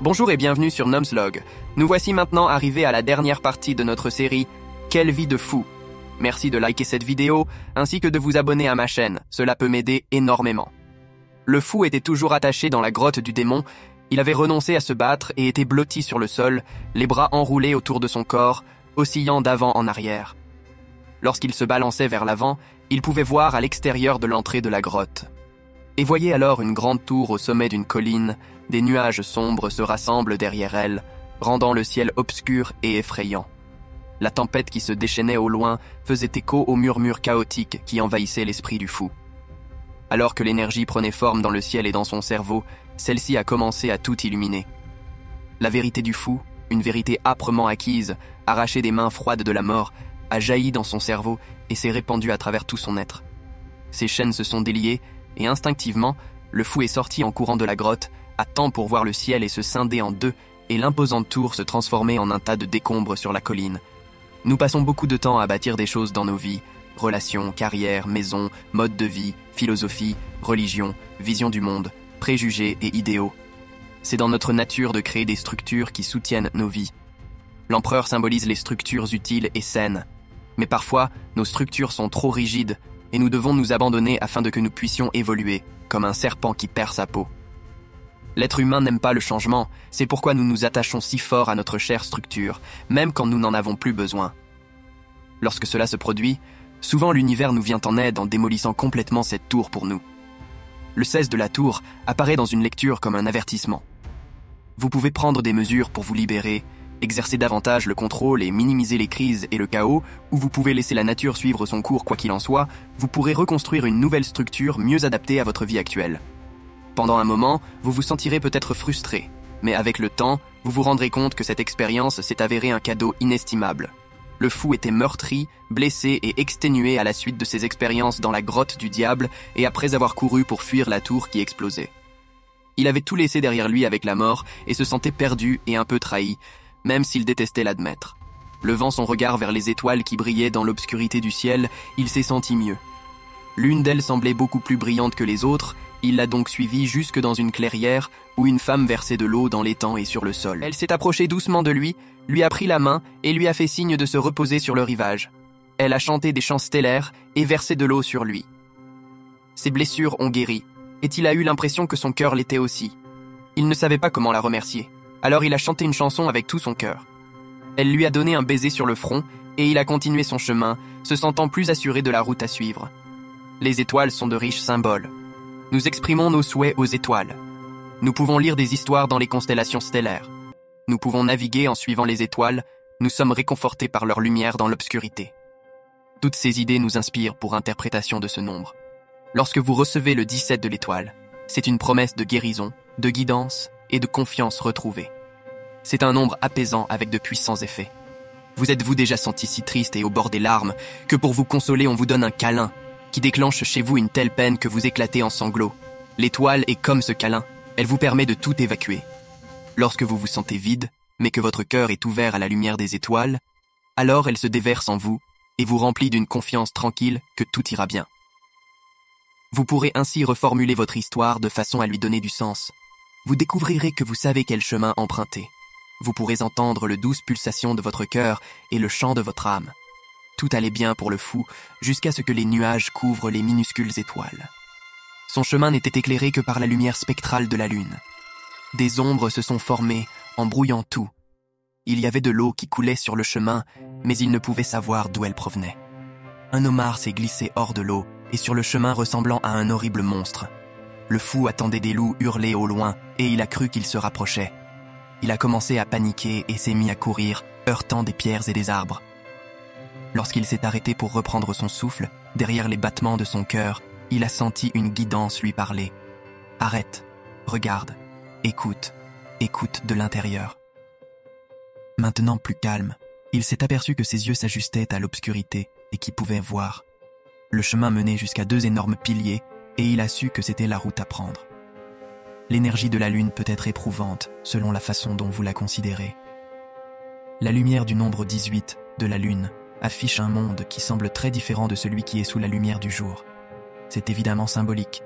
Bonjour et bienvenue sur Nomslog. Nous voici maintenant arrivés à la dernière partie de notre série « Quelle vie de fou ». Merci de liker cette vidéo, ainsi que de vous abonner à ma chaîne, cela peut m'aider énormément. Le fou était toujours attaché dans la grotte du démon, il avait renoncé à se battre et était blotti sur le sol, les bras enroulés autour de son corps, oscillant d'avant en arrière. Lorsqu'il se balançait vers l'avant, il pouvait voir à l'extérieur de l'entrée de la grotte. Et voyez alors une grande tour au sommet d'une colline, des nuages sombres se rassemblent derrière elle, rendant le ciel obscur et effrayant. La tempête qui se déchaînait au loin faisait écho au murmure chaotique qui envahissait l'esprit du fou. Alors que l'énergie prenait forme dans le ciel et dans son cerveau, celle-ci a commencé à tout illuminer. La vérité du fou, une vérité âprement acquise, arrachée des mains froides de la mort, a jailli dans son cerveau et s'est répandue à travers tout son être. Ses chaînes se sont déliées et instinctivement, le fou est sorti en courant de la grotte, à temps pour voir le ciel et se scinder en deux et l'imposante tour se transformer en un tas de décombres sur la colline. Nous passons beaucoup de temps à bâtir des choses dans nos vies, relations, carrière, maison, mode de vie, philosophie, religion, vision du monde, préjugés et idéaux. C'est dans notre nature de créer des structures qui soutiennent nos vies. L'empereur symbolise les structures utiles et saines. Mais parfois, nos structures sont trop rigides et nous devons nous abandonner afin de que nous puissions évoluer, comme un serpent qui perd sa peau. L'être humain n'aime pas le changement, c'est pourquoi nous nous attachons si fort à notre chère structure, même quand nous n'en avons plus besoin. Lorsque cela se produit, souvent l'univers nous vient en aide en démolissant complètement cette tour pour nous. Le 16 de la tour apparaît dans une lecture comme un avertissement. Vous pouvez prendre des mesures pour vous libérer, exercer davantage le contrôle et minimiser les crises et le chaos, ou vous pouvez laisser la nature suivre son cours quoi qu'il en soit, vous pourrez reconstruire une nouvelle structure mieux adaptée à votre vie actuelle. Pendant un moment, vous vous sentirez peut-être frustré, mais avec le temps, vous vous rendrez compte que cette expérience s'est avérée un cadeau inestimable. Le fou était meurtri, blessé et exténué à la suite de ses expériences dans la grotte du diable et après avoir couru pour fuir la tour qui explosait. Il avait tout laissé derrière lui avec la mort et se sentait perdu et un peu trahi, même s'il détestait l'admettre. Levant son regard vers les étoiles qui brillaient dans l'obscurité du ciel, il s'est senti mieux. L'une d'elles semblait beaucoup plus brillante que les autres, il l'a donc suivie jusque dans une clairière où une femme versait de l'eau dans l'étang et sur le sol. Elle s'est approchée doucement de lui a pris la main et lui a fait signe de se reposer sur le rivage. Elle a chanté des chants stellaires et versé de l'eau sur lui. Ses blessures ont guéri, et il a eu l'impression que son cœur l'était aussi. Il ne savait pas comment la remercier, alors il a chanté une chanson avec tout son cœur. Elle lui a donné un baiser sur le front et il a continué son chemin, se sentant plus assuré de la route à suivre. Les étoiles sont de riches symboles. Nous exprimons nos souhaits aux étoiles. Nous pouvons lire des histoires dans les constellations stellaires. Nous pouvons naviguer en suivant les étoiles, nous sommes réconfortés par leur lumière dans l'obscurité. Toutes ces idées nous inspirent pour interprétation de ce nombre. Lorsque vous recevez le 17 de l'étoile, c'est une promesse de guérison, de guidance et de confiance retrouvée. C'est un nombre apaisant avec de puissants effets. Vous êtes-vous déjà senti si triste et au bord des larmes que pour vous consoler on vous donne un câlin qui déclenche chez vous une telle peine que vous éclatez en sanglots? L'étoile est comme ce câlin, elle vous permet de tout évacuer. Lorsque vous vous sentez vide, mais que votre cœur est ouvert à la lumière des étoiles, alors elle se déverse en vous et vous remplit d'une confiance tranquille que tout ira bien. Vous pourrez ainsi reformuler votre histoire de façon à lui donner du sens. Vous découvrirez que vous savez quel chemin emprunter. Vous pourrez entendre le douce pulsation de votre cœur et le chant de votre âme. Tout allait bien pour le fou jusqu'à ce que les nuages couvrent les minuscules étoiles. Son chemin n'était éclairé que par la lumière spectrale de la lune. Des ombres se sont formées, embrouillant tout. Il y avait de l'eau qui coulait sur le chemin, mais il ne pouvait savoir d'où elle provenait. Un homard s'est glissé hors de l'eau et sur le chemin ressemblant à un horrible monstre. Le fou attendait des loups hurler au loin et il a cru qu'ils se rapprochaient. Il a commencé à paniquer et s'est mis à courir, heurtant des pierres et des arbres. Lorsqu'il s'est arrêté pour reprendre son souffle, derrière les battements de son cœur, il a senti une guidance lui parler. « Arrête, regarde, écoute, écoute de l'intérieur. » Maintenant plus calme, il s'est aperçu que ses yeux s'ajustaient à l'obscurité et qu'il pouvait voir. Le chemin menait jusqu'à 2 énormes piliers et il a su que c'était la route à prendre. L'énergie de la lune peut être éprouvante selon la façon dont vous la considérez. La lumière du nombre 18 de la lune affiche un monde qui semble très différent de celui qui est sous la lumière du jour. C'est évidemment symbolique.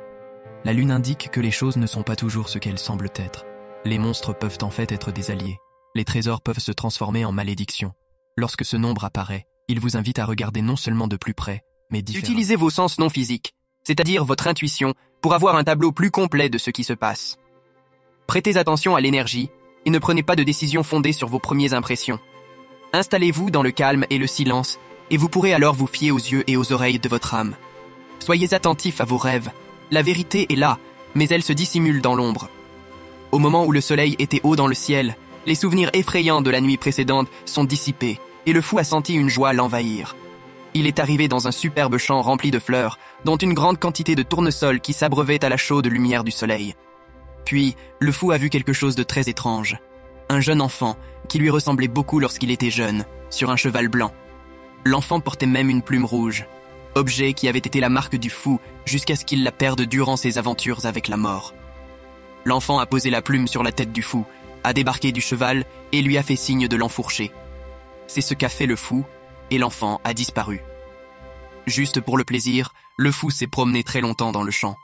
La lune indique que les choses ne sont pas toujours ce qu'elles semblent être. Les monstres peuvent en fait être des alliés. Les trésors peuvent se transformer en malédictions. Lorsque ce nombre apparaît, il vous invite à regarder non seulement de plus près, mais différemment. Utilisez vos sens non physiques, c'est-à-dire votre intuition, pour avoir un tableau plus complet de ce qui se passe. Prêtez attention à l'énergie et ne prenez pas de décisions fondées sur vos premières impressions. Installez-vous dans le calme et le silence, et vous pourrez alors vous fier aux yeux et aux oreilles de votre âme. Soyez attentifs à vos rêves. La vérité est là, mais elle se dissimule dans l'ombre. Au moment où le soleil était haut dans le ciel, les souvenirs effrayants de la nuit précédente sont dissipés, et le fou a senti une joie l'envahir. Il est arrivé dans un superbe champ rempli de fleurs, dont une grande quantité de tournesols qui s'abreuvaient à la chaude lumière du soleil. Puis, le fou a vu quelque chose de très étrange. Un jeune enfant, qui lui ressemblait beaucoup lorsqu'il était jeune, sur un cheval blanc. L'enfant portait même une plume rouge, objet qui avait été la marque du fou jusqu'à ce qu'il la perde durant ses aventures avec la mort. L'enfant a posé la plume sur la tête du fou, a débarqué du cheval et lui a fait signe de l'enfourcher. C'est ce qu'a fait le fou, et l'enfant a disparu. Juste pour le plaisir, le fou s'est promené très longtemps dans le champ.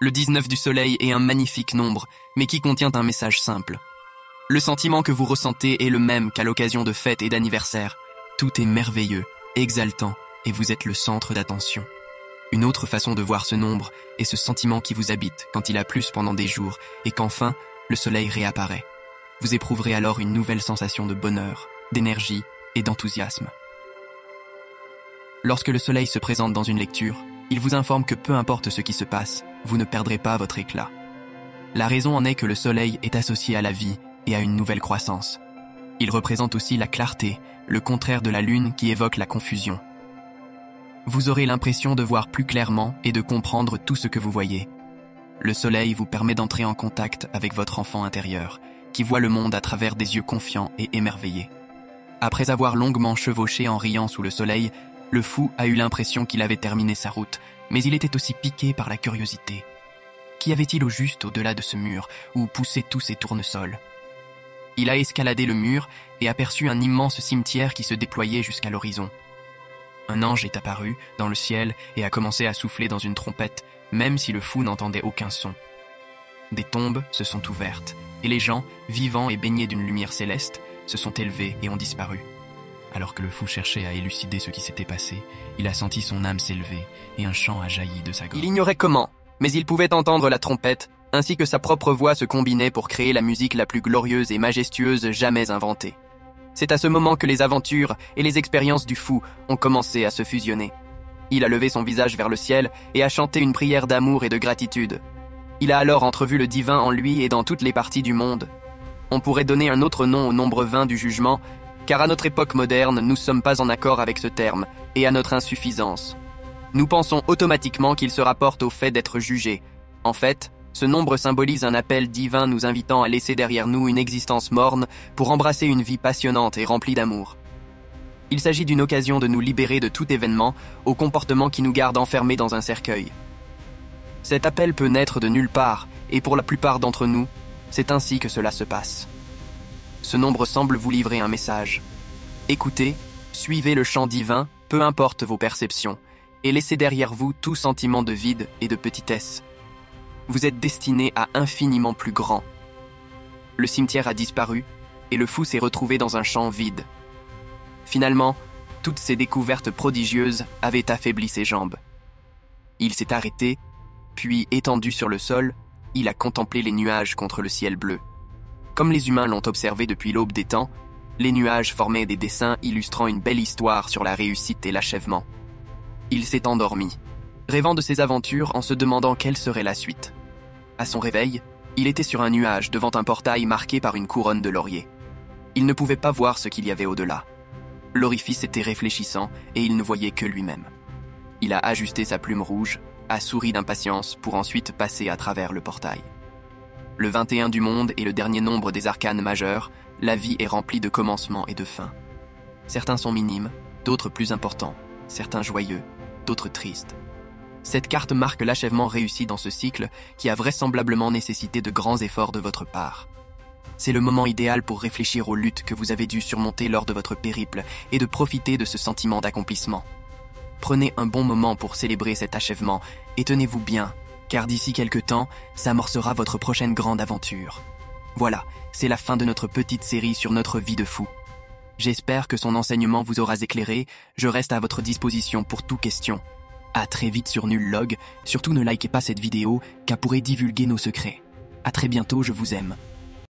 Le 19 du soleil est un magnifique nombre, mais qui contient un message simple. Le sentiment que vous ressentez est le même qu'à l'occasion de fêtes et d'anniversaires. Tout est merveilleux, exaltant, et vous êtes le centre d'attention. Une autre façon de voir ce nombre est ce sentiment qui vous habite quand il a plu pendant des jours et qu'enfin, le soleil réapparaît. Vous éprouverez alors une nouvelle sensation de bonheur, d'énergie et d'enthousiasme. Lorsque le soleil se présente dans une lecture, il vous informe que peu importe ce qui se passe, vous ne perdrez pas votre éclat. La raison en est que le soleil est associé à la vie et à une nouvelle croissance. Il représente aussi la clarté, le contraire de la lune qui évoque la confusion. Vous aurez l'impression de voir plus clairement et de comprendre tout ce que vous voyez. Le soleil vous permet d'entrer en contact avec votre enfant intérieur, qui voit le monde à travers des yeux confiants et émerveillés. Après avoir longuement chevauché en riant sous le soleil, le fou a eu l'impression qu'il avait terminé sa route, mais il était aussi piqué par la curiosité. Qu'y avait-il au juste au-delà de ce mur, où poussaient tous ces tournesols? Il a escaladé le mur et aperçu un immense cimetière qui se déployait jusqu'à l'horizon. Un ange est apparu dans le ciel et a commencé à souffler dans une trompette, même si le fou n'entendait aucun son. Des tombes se sont ouvertes, et les gens, vivants et baignés d'une lumière céleste, se sont élevés et ont disparu. Alors que le fou cherchait à élucider ce qui s'était passé, il a senti son âme s'élever et un chant a jailli de sa gorge. Il ignorait comment, mais il pouvait entendre la trompette, ainsi que sa propre voix se combinait pour créer la musique la plus glorieuse et majestueuse jamais inventée. C'est à ce moment que les aventures et les expériences du fou ont commencé à se fusionner. Il a levé son visage vers le ciel et a chanté une prière d'amour et de gratitude. Il a alors entrevu le divin en lui et dans toutes les parties du monde. On pourrait donner un autre nom au nombre 20 du jugement, car à notre époque moderne, nous ne sommes pas en accord avec ce terme et à notre insuffisance. Nous pensons automatiquement qu'il se rapporte au fait d'être jugé. En fait, ce nombre symbolise un appel divin nous invitant à laisser derrière nous une existence morne pour embrasser une vie passionnante et remplie d'amour. Il s'agit d'une occasion de nous libérer de tout événement au comportement qui nous garde enfermés dans un cercueil. Cet appel peut naître de nulle part, et pour la plupart d'entre nous, c'est ainsi que cela se passe. Ce nombre semble vous livrer un message. Écoutez, suivez le chant divin, peu importe vos perceptions, et laissez derrière vous tout sentiment de vide et de petitesse. Vous êtes destiné à infiniment plus grand. Le cimetière a disparu, et le fou s'est retrouvé dans un champ vide. Finalement, toutes ces découvertes prodigieuses avaient affaibli ses jambes. Il s'est arrêté, puis étendu sur le sol, il a contemplé les nuages contre le ciel bleu. Comme les humains l'ont observé depuis l'aube des temps, les nuages formaient des dessins illustrant une belle histoire sur la réussite et l'achèvement. Il s'est endormi, rêvant de ses aventures en se demandant quelle serait la suite. À son réveil, il était sur un nuage devant un portail marqué par une couronne de lauriers. Il ne pouvait pas voir ce qu'il y avait au-delà. L'orifice était réfléchissant et il ne voyait que lui-même. Il a ajusté sa plume rouge, a souri d'impatience pour ensuite passer à travers le portail. Le 21 du monde est le dernier nombre des arcanes majeurs, la vie est remplie de commencements et de fins. Certains sont minimes, d'autres plus importants, certains joyeux, d'autres tristes. Cette carte marque l'achèvement réussi dans ce cycle qui a vraisemblablement nécessité de grands efforts de votre part. C'est le moment idéal pour réfléchir aux luttes que vous avez dû surmonter lors de votre périple et de profiter de ce sentiment d'accomplissement. Prenez un bon moment pour célébrer cet achèvement et tenez-vous bien, car d'ici quelque temps, s'amorcera votre prochaine grande aventure. Voilà, c'est la fin de notre petite série sur notre vie de fou. J'espère que son enseignement vous aura éclairé, je reste à votre disposition pour toute question. À très vite sur Nullog, surtout ne likez pas cette vidéo, car pourrait divulguer nos secrets. À très bientôt, je vous aime.